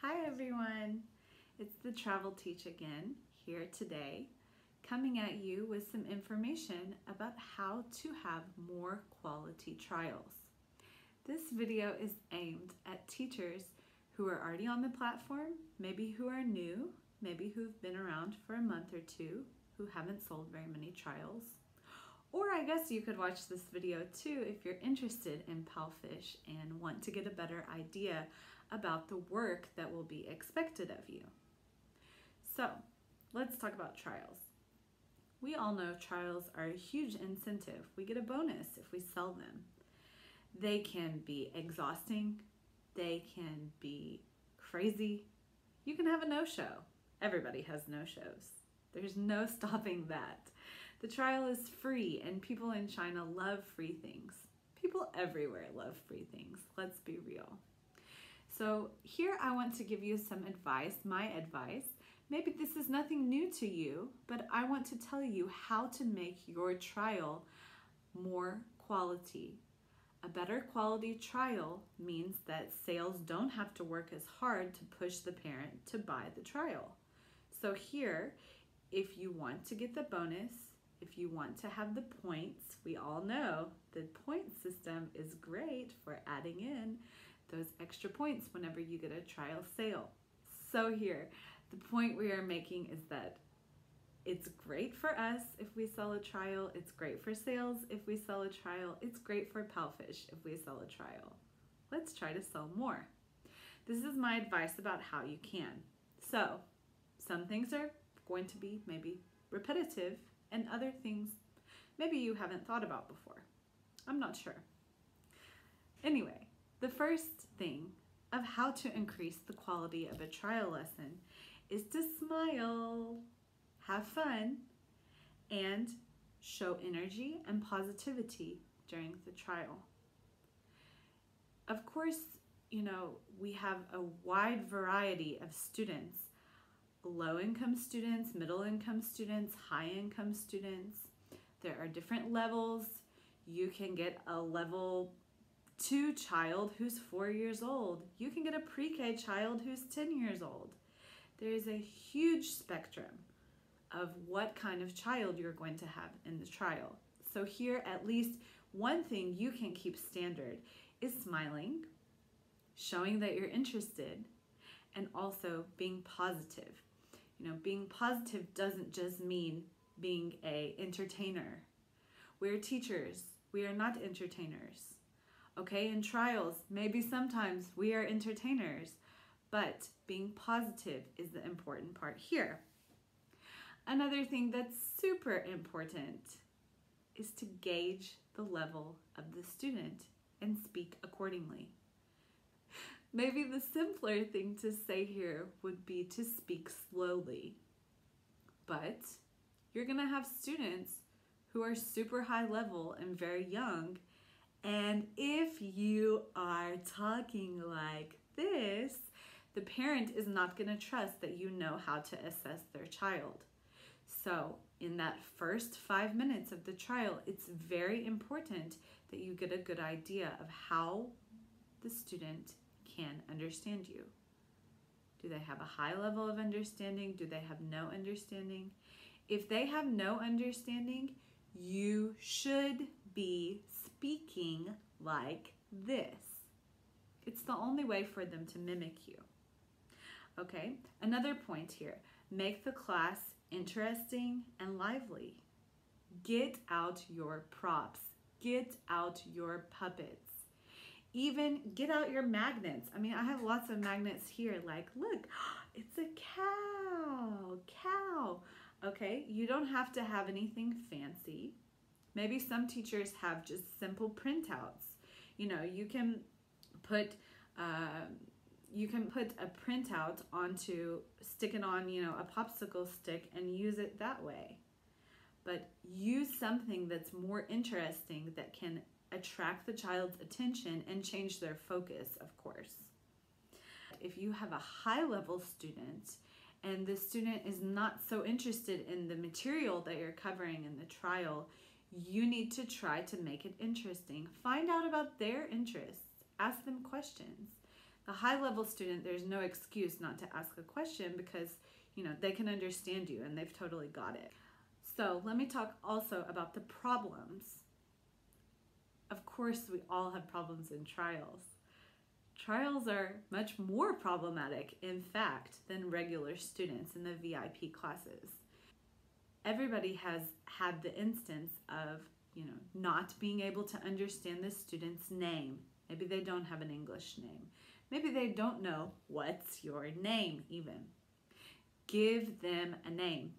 Hi everyone, it's the Travel Teach again, here today, coming at you with some information about how to have more quality trials. This video is aimed at teachers who are already on the platform, maybe who are new, maybe who've been around for a month or two, who haven't sold very many trials. Or I guess you could watch this video too if you're interested in PalFish and want to get a better idea about the work that will be expected of you. So let's talk about trials. We all know trials are a huge incentive. We get a bonus if we sell them. They can be exhausting. They can be crazy. You can have a no-show. Everybody has no-shows. There's no stopping that. The trial is free and people in China love free things. People everywhere love free things. Let's be real. So here I want to give you some advice, my advice. Maybe this is nothing new to you, but I want to tell you how to make your trial more quality. A better quality trial means that sales don't have to work as hard to push the parent to buy the trial. So here, if you want to get the bonus, if you want to have the points, we all know the point system is great for adding in those extra points whenever you get a trial sale. So here, the point we are making is that it's great for us if we sell a trial, it's great for sales if we sell a trial, it's great for PalFish if we sell a trial. Let's try to sell more. This is my advice about how you can. So, some things are going to be maybe repetitive and other things maybe you haven't thought about before. I'm not sure. Anyway, the first thing of how to increase the quality of a trial lesson is to smile, have fun, and show energy and positivity during the trial. Of course, we have a wide variety of students. Low-income students, middle-income students, high-income students. There are different levels. You can get a level 2 child who's 4 years old. You can get a pre-K child who's 10 years old. There is a huge spectrum of what kind of child you're going to have in the trial. So here, at least one thing you can keep standard is smiling, showing that you're interested, and also being positive. Being positive doesn't just mean being an entertainer. We're teachers. We are not entertainers. Okay, in trials, maybe sometimes we are entertainers, but being positive is the important part here. Another thing that's super important is to gauge the level of the student and speak accordingly. Maybe the simpler thing to say here would be to speak slowly, but you're gonna have students who are super high level and very young, and if you are talking like this, the parent is not gonna trust that you know how to assess their child. So in that first 5 minutes of the trial, it's very important that you get a good idea of how the student can understand you. Do they have a high level of understanding? Do they have no understanding? If they have no understanding, you should be speaking like this. It's the only way for them to mimic you. Okay, another point here. Make the class interesting and lively. Get out your props. Get out your puppets. Even get out your magnets. I mean, I have lots of magnets here, like, look, it's a cow. Okay, you don't have to have anything fancy. Maybe some teachers have just simple printouts. You can put a printout stick it on, a popsicle stick and use it that way. But use something that's more interesting that can attract the child's attention and change their focus, of course. If you have a high-level student and the student is not so interested in the material that you're covering in the trial, you need to try to make it interesting. Find out about their interests. Ask them questions. The high-level student, there's no excuse not to ask a question because, they can understand you and they've totally got it. So let me talk also about the problems. Of course, we all have problems in trials. Trials are much more problematic, in fact, than regular students in the VIP classes. Everybody has had the instance of, not being able to understand the student's name. Maybe they don't have an English name. Maybe they don't know what's your name even. Give them a name.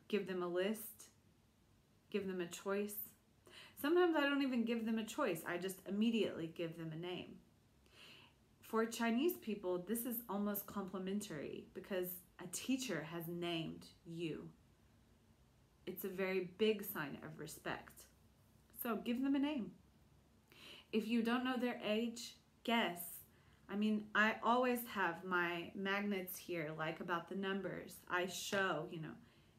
Give them a list. Give them a choice. Sometimes I don't even give them a choice. I just immediately give them a name. For Chinese people, this is almost complimentary because a teacher has named you. It's a very big sign of respect. So give them a name. If you don't know their age, guess. I always have my magnets here, like about the numbers. I show,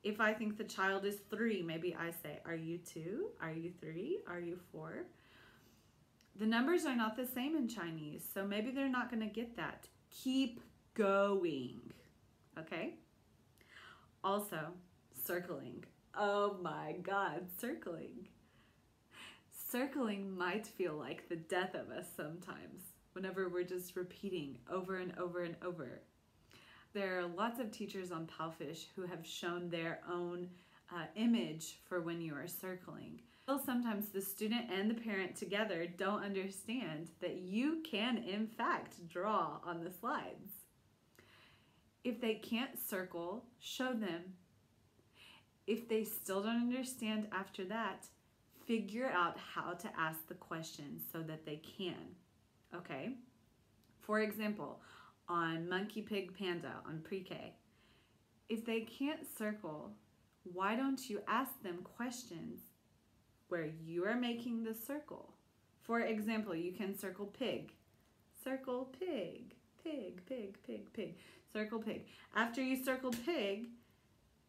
if I think the child is 3, maybe I say, are you 2? Are you 3? Are you 4? The numbers are not the same in Chinese, so maybe they're not going to get that. Keep going, okay? Also, circling. Oh my God, circling. Circling might feel like the death of us sometimes, whenever we're just repeating over and over and over. There are lots of teachers on PalFish who have shown their own image for when you are circling. Sometimes the student and the parent together don't understand that you can, in fact, draw on the slides. If they can't circle, show them. If they still don't understand after that, figure out how to ask the question so that they can, okay? For example, on Monkey Pig Panda on pre-K, if they can't circle, why don't you ask them questions where you are making the circle? For example, you can circle pig. Circle pig, pig, pig, pig, pig. Circle pig. After you circle pig,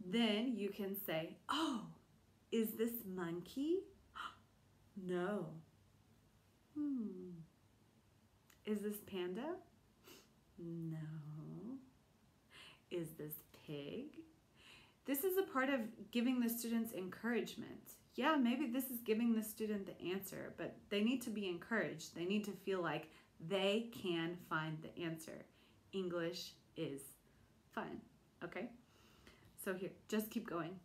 then you can say, oh, is this monkey? No. Is this panda? No. Is this pig? This is a part of giving the students encouragement. Yeah, maybe this is giving the student the answer, but they need to be encouraged. They need to feel like they can find the answer. English is fun, okay? So here, just keep going.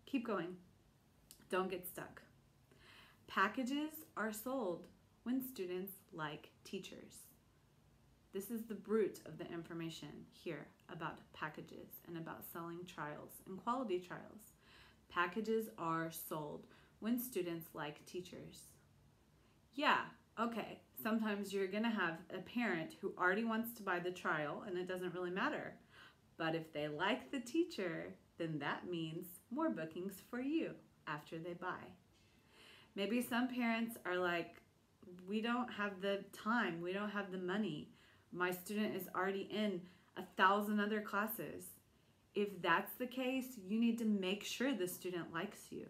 Keep going. Don't get stuck. Packages are sold when students like teachers. This is the root of the information here about packages and about selling trials and quality trials. Packages are sold when students like teachers. Yeah, okay, sometimes you're gonna have a parent who already wants to buy the trial and it doesn't really matter. But if they like the teacher, then that means more bookings for you after they buy. Maybe some parents are like, we don't have the time, we don't have the money. My student is already in 1,000 other classes. If that's the case, you need to make sure the student likes you.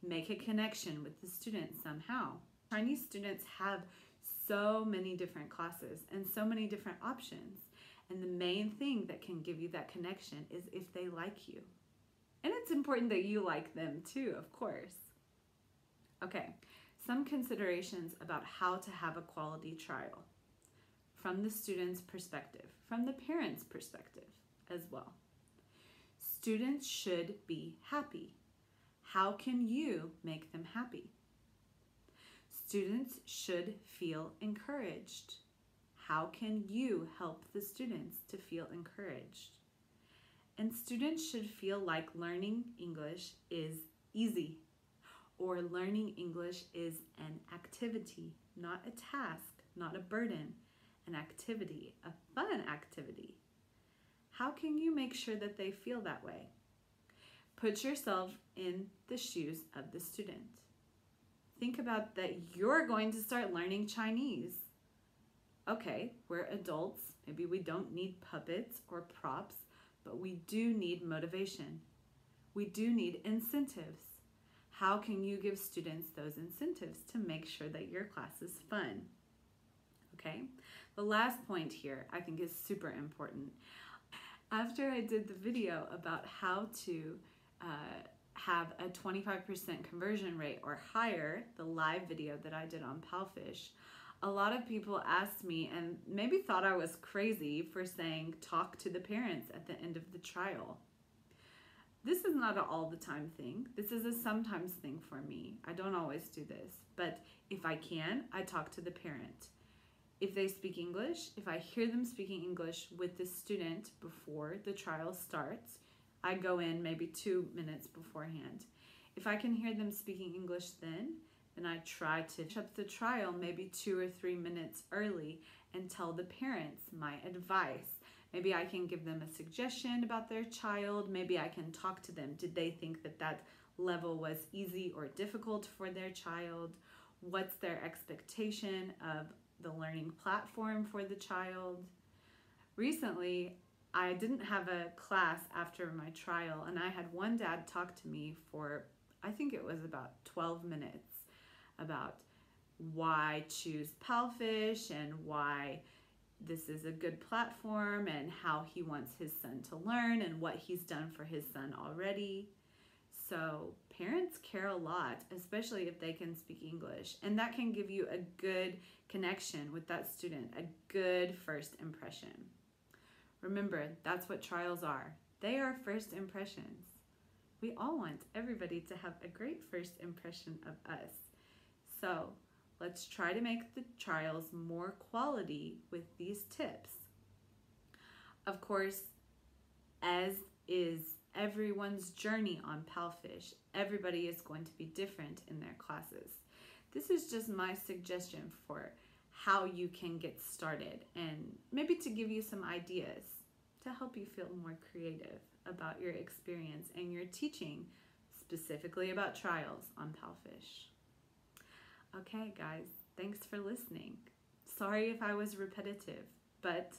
Make a connection with the student somehow. Chinese students have so many different classes and so many different options. And the main thing that can give you that connection is if they like you. And it's important that you like them too, of course. Okay, some considerations about how to have a quality trial from the student's perspective, from the parent's perspective as well. Students should be happy. How can you make them happy? Students should feel encouraged. How can you help the students to feel encouraged? And students should feel like learning English is easy, or learning English is an activity, not a task, not a burden, an activity, a fun activity. How can you make sure that they feel that way? Put yourself in the shoes of the student. Think about that you're going to start learning Chinese. Okay, we're adults. Maybe we don't need puppets or props, but we do need motivation. We do need incentives. How can you give students those incentives to make sure that your class is fun? Okay? The last point here I think is super important. After I did the video about how to have a 25% conversion rate or higher, the live video that I did on PalFish, a lot of people asked me and maybe thought I was crazy for saying talk to the parents at the end of the trial. This is not an all the time thing. This is a sometimes thing for me. I don't always do this, but if I can, I talk to the parent. If they speak English, if I hear them speaking English with the student before the trial starts, I go in maybe 2 minutes beforehand. If I can hear them speaking English then I try to finish up the trial maybe 2 or 3 minutes early and tell the parents my advice. Maybe I can give them a suggestion about their child. Maybe I can talk to them. Did they think that that level was easy or difficult for their child? What's their expectation of the learning platform for the child? Recently, I didn't have a class after my trial, and I had one dad talk to me for, I think it was about 12 minutes about why choose PalFish and why this is a good platform and how he wants his son to learn and what he's done for his son already. So parents care a lot, especially if they can speak English, and that can give you a good connection with that student, a good first impression. Remember, that's what trials are. They are first impressions. We all want everybody to have a great first impression of us. So let's try to make the trials more quality with these tips. Of course, as is everyone's journey on PalFish, everybody is going to be different in their classes. This is just my suggestion for how you can get started and maybe to give you some ideas to help you feel more creative about your experience and your teaching specifically about trials on PalFish. Okay, guys, thanks for listening. Sorry if I was repetitive, but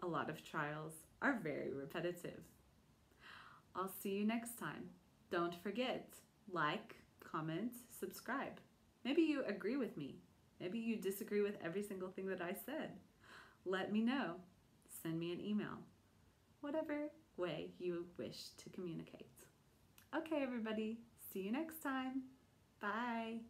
a lot of trials are very repetitive. I'll see you next time. Don't forget, like, comment, subscribe. Maybe you agree with me. Maybe you disagree with every single thing that I said. Let me know. Send me an email. Whatever way you wish to communicate. Okay, everybody. See you next time. Bye.